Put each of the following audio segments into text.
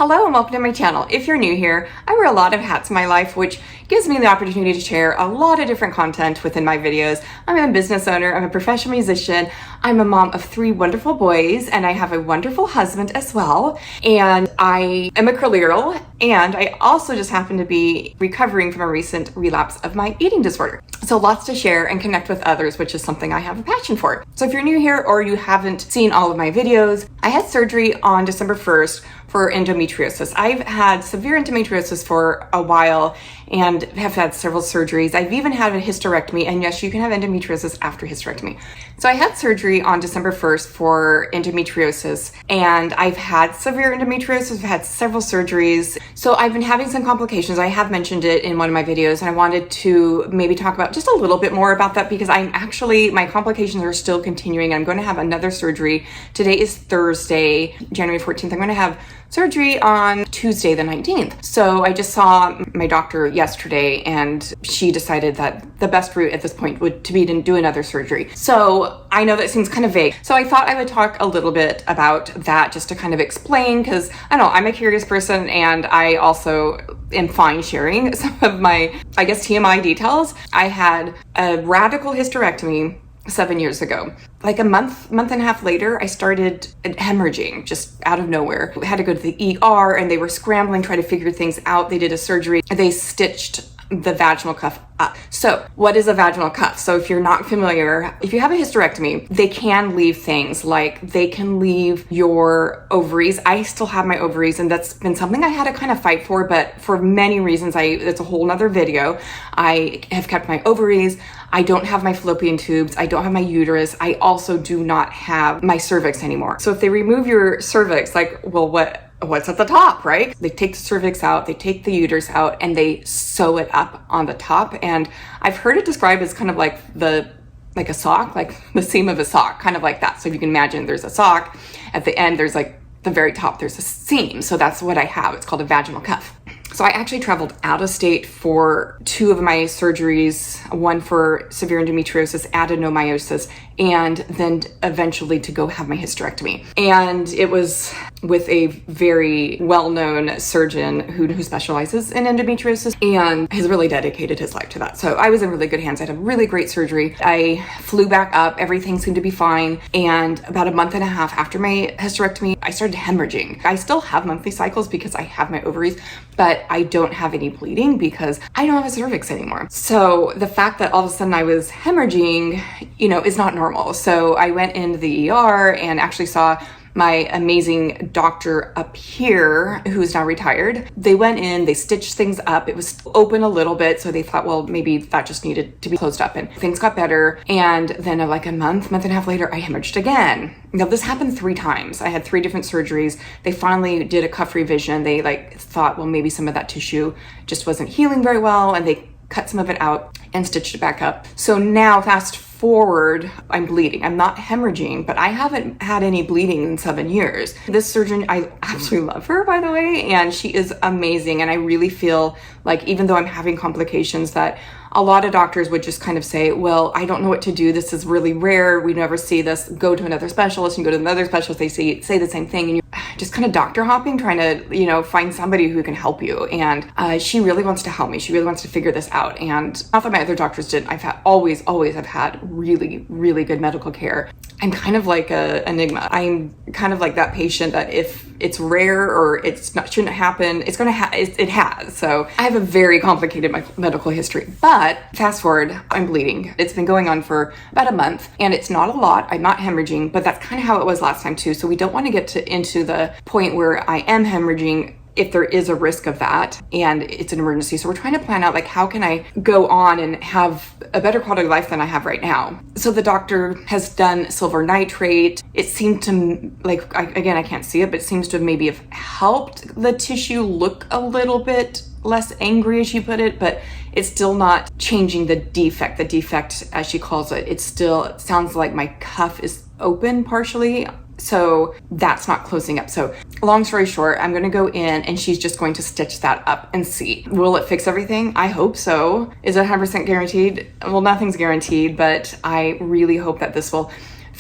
Hello and welcome to my channel. If you're new here, I wear a lot of hats in my life, which gives me the opportunity to share a lot of different content within my videos. I'm a business owner, I'm a professional musician, I'm a mom of 3 wonderful boys, and I have a wonderful husband as well. And I am a career, and I also just happen to be recovering from a recent relapse of my eating disorder. So lots to share and connect with others, which is something I have a passion for. So if you're new here or you haven't seen all of my videos, I had surgery on December 1st for endometriosis. I've had severe endometriosis for a while and have had several surgeries. I've even had a hysterectomy, and yes, you can have endometriosis after hysterectomy. So I had surgery on December 1st for endometriosis, and I've had severe endometriosis. I've had several surgeries. So I've been having some complications. I have mentioned it in one of my videos, and I wanted to maybe talk about just a little bit more about that because my complications are still continuing. I'm going to have another surgery. Today is Thursday, January 14th. I'm going to have surgery on Tuesday the 19th. So I just saw my doctor yesterday, and she decided that the best route at this point would be to do another surgery. So I know that seems kind of vague. So I thought I would talk a little bit about that just to kind of explain, because I know I'm a curious person and I also am fine sharing some of my, I guess, TMI details. I had a radical hysterectomy 7 years ago. Like a month and a half later, I started hemorrhaging just out of nowhere. I had to go to the ER and they were scrambling, trying to figure things out. They did a surgery. They stitched the vaginal cuff up. So what is a vaginal cuff? So if you're not familiar, if you have a hysterectomy, they can leave things like they can leave your ovaries. I still have my ovaries, and that's been something I had to kind of fight for, but for many reasons, it's a whole nother video. I have kept my ovaries. I don't have my fallopian tubes. I don't have my uterus. I also do not have my cervix anymore. So if they remove your cervix, like, well, what's at the top, right? They take the cervix out, they take the uterus out, and they sew it up on the top. And I've heard it described as kind of like a sock, like the seam of a sock, kind of like that. So if you can imagine, there's a sock at the end, there's like the very top, there's a seam. So that's what I have. It's called a vaginal cuff. So I actually traveled out of state for 2 of my surgeries, one for severe endometriosis, adenomyosis, and then eventually to go have my hysterectomy. And it was with a very well-known surgeon who specializes in endometriosis and has really dedicated his life to that. So I was in really good hands. I had a really great surgery. I flew back up. Everything seemed to be fine. And about a month and a half after my hysterectomy, I started hemorrhaging. I still have monthly cycles because I have my ovaries, but I don't have any bleeding because I don't have a cervix anymore. So the fact that all of a sudden I was hemorrhaging, is not normal. So I went into the ER and actually saw my amazing doctor up here, who's now retired. They went in, they stitched things up. It was open a little bit, so they thought, well, maybe that just needed to be closed up, and things got better. And then like a month and a half later, I hemorrhaged again. Now this happened 3 times. I had 3 different surgeries. They finally did a cuff revision. They thought, well, maybe some of that tissue just wasn't healing very well, and they cut some of it out and stitched it back up. So now fast forward, I'm bleeding. I'm not hemorrhaging, but I haven't had any bleeding in 7 years. This surgeon, I absolutely love her, by the way, and she is amazing. And I really feel like even though I'm having complications, that a lot of doctors would just kind of say, well, I don't know what to do. This is really rare. We never see this. Go to another specialist. And go to another specialist. They say the same thing. And you just kind of doctor hopping, trying to, find somebody who can help you. And she really wants to help me. She really wants to figure this out. And not that my other doctors didn't. Always have had really, really good medical care. I'm kind of like a enigma. I'm kind of like that patient that if it's rare or shouldn't happen, it's gonna it has. So I have a very complicated medical history. But fast forward, I'm bleeding. It's been going on for about a month, and it's not a lot. I'm not hemorrhaging, but that's kind of how it was last time too. So we don't want to get into the point where I am hemorrhaging if there is a risk of that and it's an emergency. So we're trying to plan out, like, how can I go on and have a better quality of life than I have right now? So the doctor has done silver nitrate. It seemed to, I can't see it, but it seems to maybe have helped the tissue look a little bit less angry, as she put it, but it's still not changing the defect. The defect, as she calls it, it sounds like my cuff is open partially. So that's not closing up. So long story short, I'm going to go in and she's just going to stitch that up and see. Will it fix everything? I hope so. Is it 100% guaranteed? Well, nothing's guaranteed, but I really hope that this will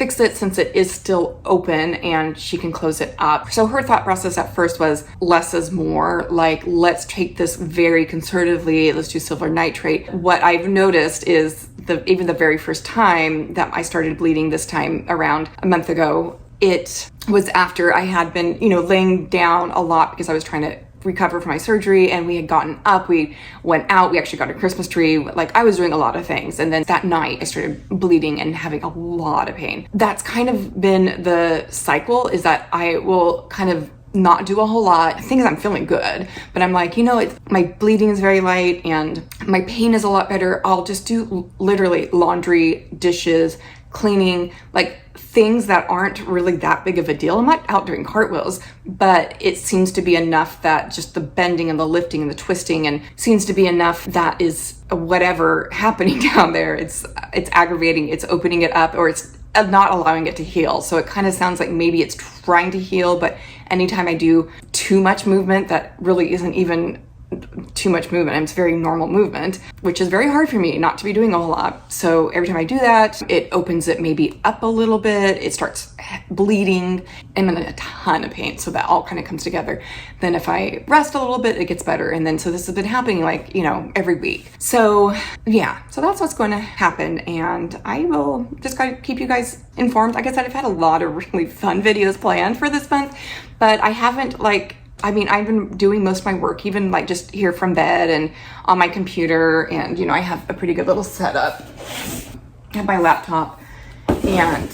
fix it since it is still open and she can close it up. So her thought process at first was less is more, like let's take this very conservatively, let's do silver nitrate. What I've noticed is even the very first time that I started bleeding this time around a month ago, it was after I had been, laying down a lot because I was trying to recover from my surgery, and we had gotten up, we went out, we actually got a Christmas tree, like I was doing a lot of things. And then that night I started bleeding and having a lot of pain. That's kind of been the cycle, is that I will kind of not do a whole lot. Things I'm feeling good, but I'm like, my bleeding is very light and my pain is a lot better. I'll just do literally laundry, dishes, cleaning, like things that aren't really that big of a deal. I'm not out doing cartwheels, but it seems to be enough that just the bending and the lifting and the twisting and seems to be enough that is whatever happening down there. It's aggravating, it's opening it up, or it's not allowing it to heal. So it kind of sounds like maybe it's trying to heal, but anytime I do too much movement that really isn't even too much movement, it's very normal movement, which is very hard for me not to be doing a whole lot. So every time I do that, it opens it maybe up a little bit, it starts bleeding, and then a ton of pain. So that all kind of comes together. Then if I rest a little bit, it gets better. And then so this has been happening like, every week. So yeah, so that's what's going to happen. And I will just gotta keep you guys informed. Like I said, I've had a lot of really fun videos planned for this month, but I haven't I've been doing most of my work, even like just here from bed and on my computer. And, I have a pretty good little setup. I have my laptop and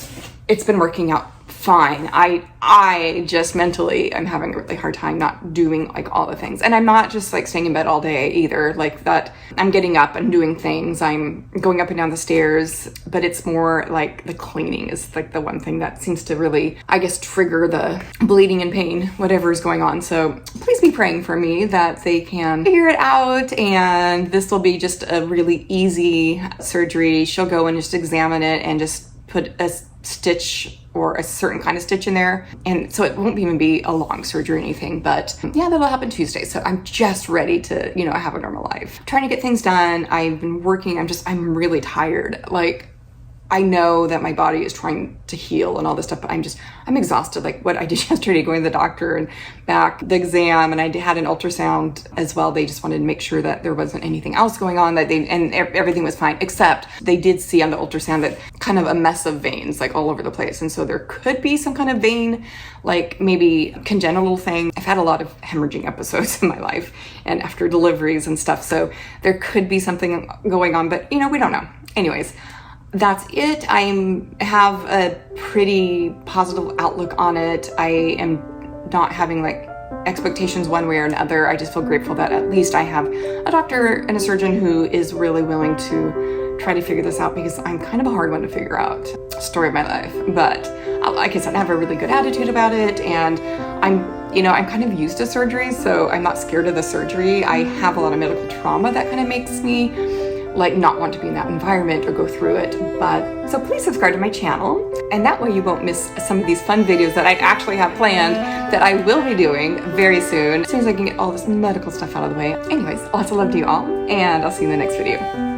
it's been working out fine. I just mentally, I'm having a really hard time not doing like all the things. And I'm not just like staying in bed all day either, like that. I'm getting up and doing things. I'm going up and down the stairs, but it's more like the cleaning is like the one thing that seems to really, I guess, trigger the bleeding and pain, whatever is going on. So please be praying for me that they can figure it out. And this will be just a really easy surgery. She'll go and just examine it and just put a stitch or a certain kind of stitch in there. And so it won't even be a long surgery or anything, but yeah, that'll happen Tuesday. So I'm just ready to, have a normal life. Trying to get things done. I've been working. I'm really tired. Like, I know that my body is trying to heal and all this stuff, but I'm exhausted. Like what I did yesterday, going to the doctor and back, the exam, and I had an ultrasound as well. They just wanted to make sure that there wasn't anything else going on, and everything was fine, except they did see on the ultrasound that kind of a mess of veins like all over the place. And so there could be some kind of vein, like maybe congenital thing. I've had a lot of hemorrhaging episodes in my life and after deliveries and stuff. So there could be something going on, but we don't know. Anyways, that's it. I have a pretty positive outlook on it. I am not having like expectations one way or another. I just feel grateful that at least I have a doctor and a surgeon who is really willing to try to figure this out, because I'm kind of a hard one to figure out. Story of my life. But like I said, I have a really good attitude about it, and I'm kind of used to surgery, so I'm not scared of the surgery. I have a lot of medical trauma that kind of makes me like not want to be in that environment or go through it. But so please subscribe to my channel, and that way you won't miss some of these fun videos that I actually have planned that I will be doing very soon, as soon as I can get all this medical stuff out of the way. Anyways, lots of love to you all, and I'll see you in the next video.